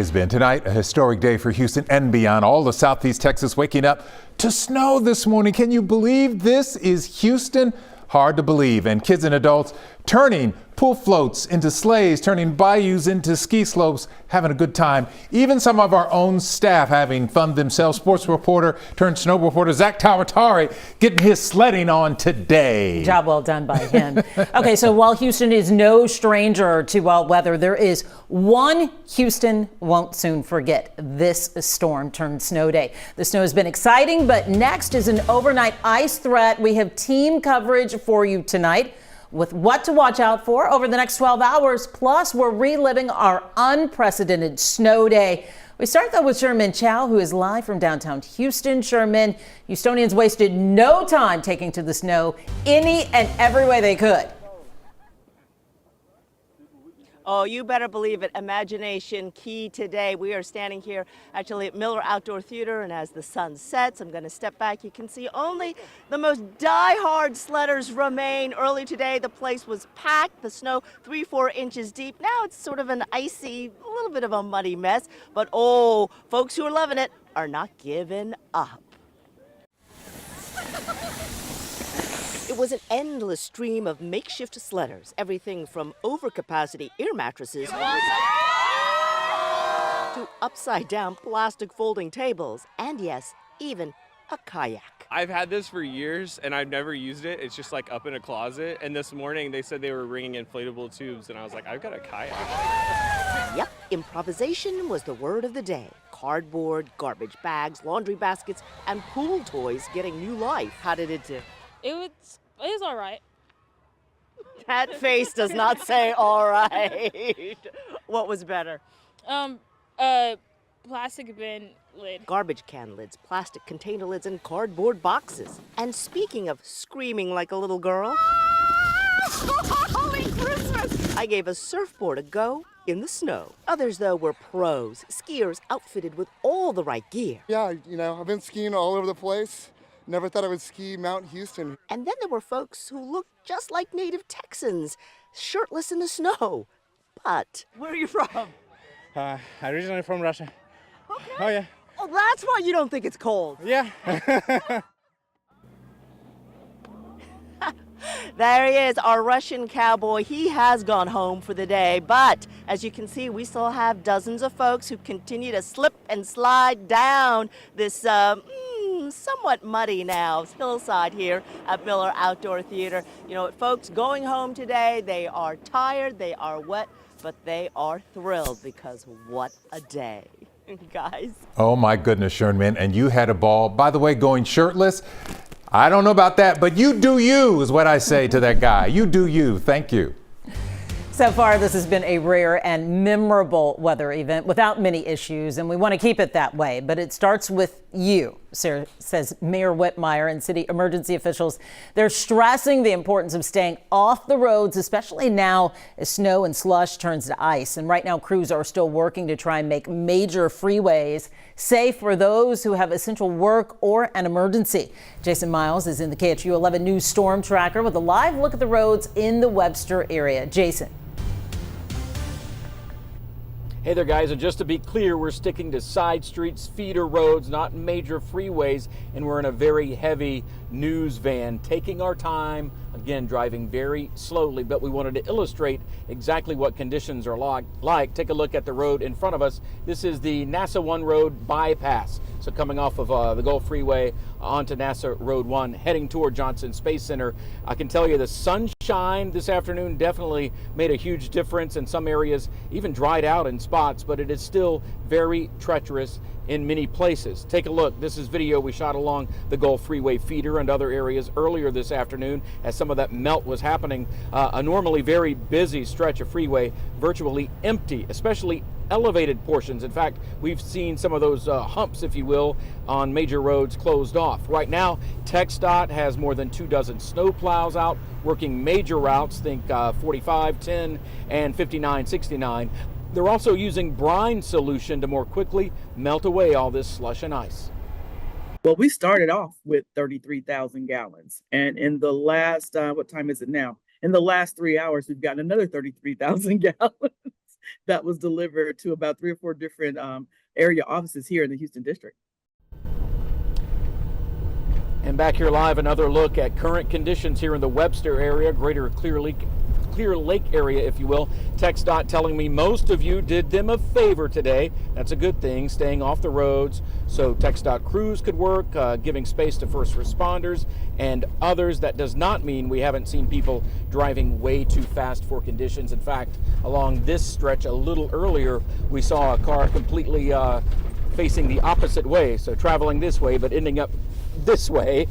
Has been tonight a historic day for Houston and beyond. All of Southeast Texas waking up to snow this morning. Can you believe this is Houston? Hard to believe. And kids and adults turning pool floats into sleighs, turning bayous into ski slopes, having a good time. Even some of our own staff having fun themselves. Sports reporter turned snow reporter Zach Tawatari getting his sledding on today. Job well done by him. Okay, so while Houston is no stranger to wild weather, there is one Houston won't soon forget: this storm turned snow day. The snow has been exciting, but next is an overnight ice threat. We have team coverage for you tonight with what to watch out for over the next 12 hours. Plus, we're reliving our unprecedented snow day. We start though with Sherman Chow, who is live from downtown Houston. Sherman, Houstonians wasted no time taking to the snow any and every way they could. Oh, you better believe it. Imagination key today. We are standing here actually at Miller Outdoor Theater, and as the sun sets, I'm going to step back. You can see only the most die-hard sledders remain. Early today, the place was packed. The snow 3-4 inches deep. Now it's sort of an icy, a little bit of a muddy mess. But oh, folks who are loving it are not giving up. It was an endless stream of makeshift sledders, everything from overcapacity air mattresses to upside-down plastic folding tables, and yes, even a kayak. I've had this for years and I've never used it. It's just like up in a closet, and this morning they said they were bringing inflatable tubes, and I was like, I've got a kayak. Yep, improvisation was the word of the day. Cardboard, garbage bags, laundry baskets, and pool toys getting new life. How did it do? It was all right. That face does not say all right. What was better? Plastic bin lid. Garbage can lids, plastic container lids, and cardboard boxes. And speaking of screaming like a little girl, Holy Christmas! I gave a surfboard a go in the snow. Others, though, were pros, skiers outfitted with all the right gear. Yeah, I've been skiing all over the place. Never thought I would ski Mount Houston. And then there were folks who looked just like native Texans, shirtless in the snow. But where are you from? Originally from Russia. Okay. Oh, yeah. Oh, that's why you don't think it's cold. Yeah. There he is, our Russian cowboy. He has gone home for the day, but as you can see, we still have dozens of folks who continue to slip and slide down this somewhat muddy now hillside here at Miller Outdoor Theater. You know what, folks, going home today, they are tired, they are wet, but they are thrilled because what a day, guys. Oh my goodness, Sherman, and you had a ball. By the way, going shirtless, I don't know about that, but you do you is what I say to that guy. You do you. Thank you. So far, this has been a rare and memorable weather event without many issues, and we want to keep it that way. But it starts with you, says Mayor Whitmire, and city emergency officials. They're stressing the importance of staying off the roads, especially now as snow and slush turns to ice. And right now, crews are still working to try and make major freeways safe for those who have essential work or an emergency. Jason Miles is in the KHOU 11 News Storm Tracker with a live look at the roads in the Webster area. Jason. Hey there, guys, and just to be clear, we're sticking to side streets, feeder roads, not major freeways, and we're in a very heavy news van, taking our time, again, driving very slowly, but we wanted to illustrate exactly what conditions are like. Take a look at the road in front of us. This is the NASA 1 road bypass. So coming off of the Gulf Freeway onto NASA Road 1, heading toward Johnson Space Center. I can tell you the sunshine this afternoon definitely made a huge difference in some areas, even dried out in spots, but it is still very treacherous in many places. Take a look. This is video we shot along the Gulf Freeway feeder and other areas earlier this afternoon as some of that melt was happening. A normally very busy stretch of freeway virtually empty, especially elevated portions. In fact, we've seen some of those humps, if you will, on major roads closed off. Right now, TxDOT has more than 24 snow plows out working major routes, think 45, 10, and 59, 69. They're also using brine solution to more quickly melt away all this slush and ice. Well, we started off with 33,000 gallons. And in the last, what time is it now? In the last 3 hours, we've gotten another 33,000 gallons. that was delivered to about 3 or 4 different area offices here in the Houston district. And back here live, another look at current conditions here in the Webster area, greater Clear Lake area, if you will. TxDOT telling me most of you did them a favor today. That's a good thing, staying off the roads so TxDOT crews could work, giving space to first responders and others. That does not mean we haven't seen people driving way too fast for conditions. In fact, along this stretch a little earlier, we saw a car completely facing the opposite way, so traveling this way but ending up this way.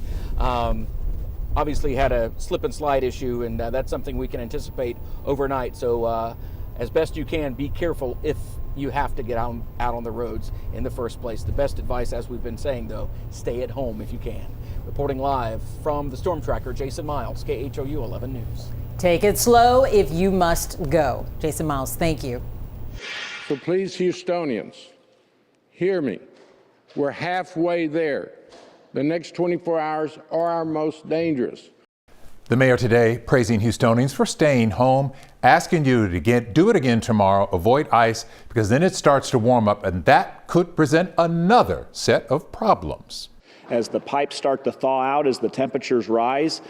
Obviously had a slip and slide issue, and that's something we can anticipate overnight. So as best you can, be careful if you have to get out on the roads in the first place. The best advice, as we've been saying though, stay at home if you can. Reporting live from the Storm Tracker, Jason Miles, KHOU 11 News. Take it slow if you must go. Jason Miles, thank you. So please, Houstonians, hear me. We're halfway there. The next 24 hours are our most dangerous. The mayor today praising Houstonians for staying home, asking you to do it again tomorrow, avoid ice, because then it starts to warm up and that could present another set of problems. As the pipes start to thaw out, as the temperatures rise,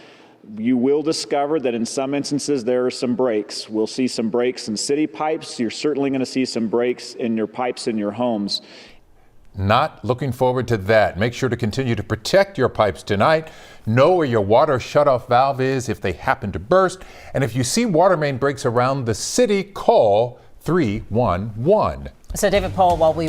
you will discover that in some instances there are some breaks. We'll see some breaks in city pipes. You're certainly going to see some breaks in your pipes in your homes. Not looking forward to that. Make sure to continue to protect your pipes tonight. Know where your water shutoff valve is if they happen to burst. And if you see water main breaks around the city, call 311. So David Paul, while we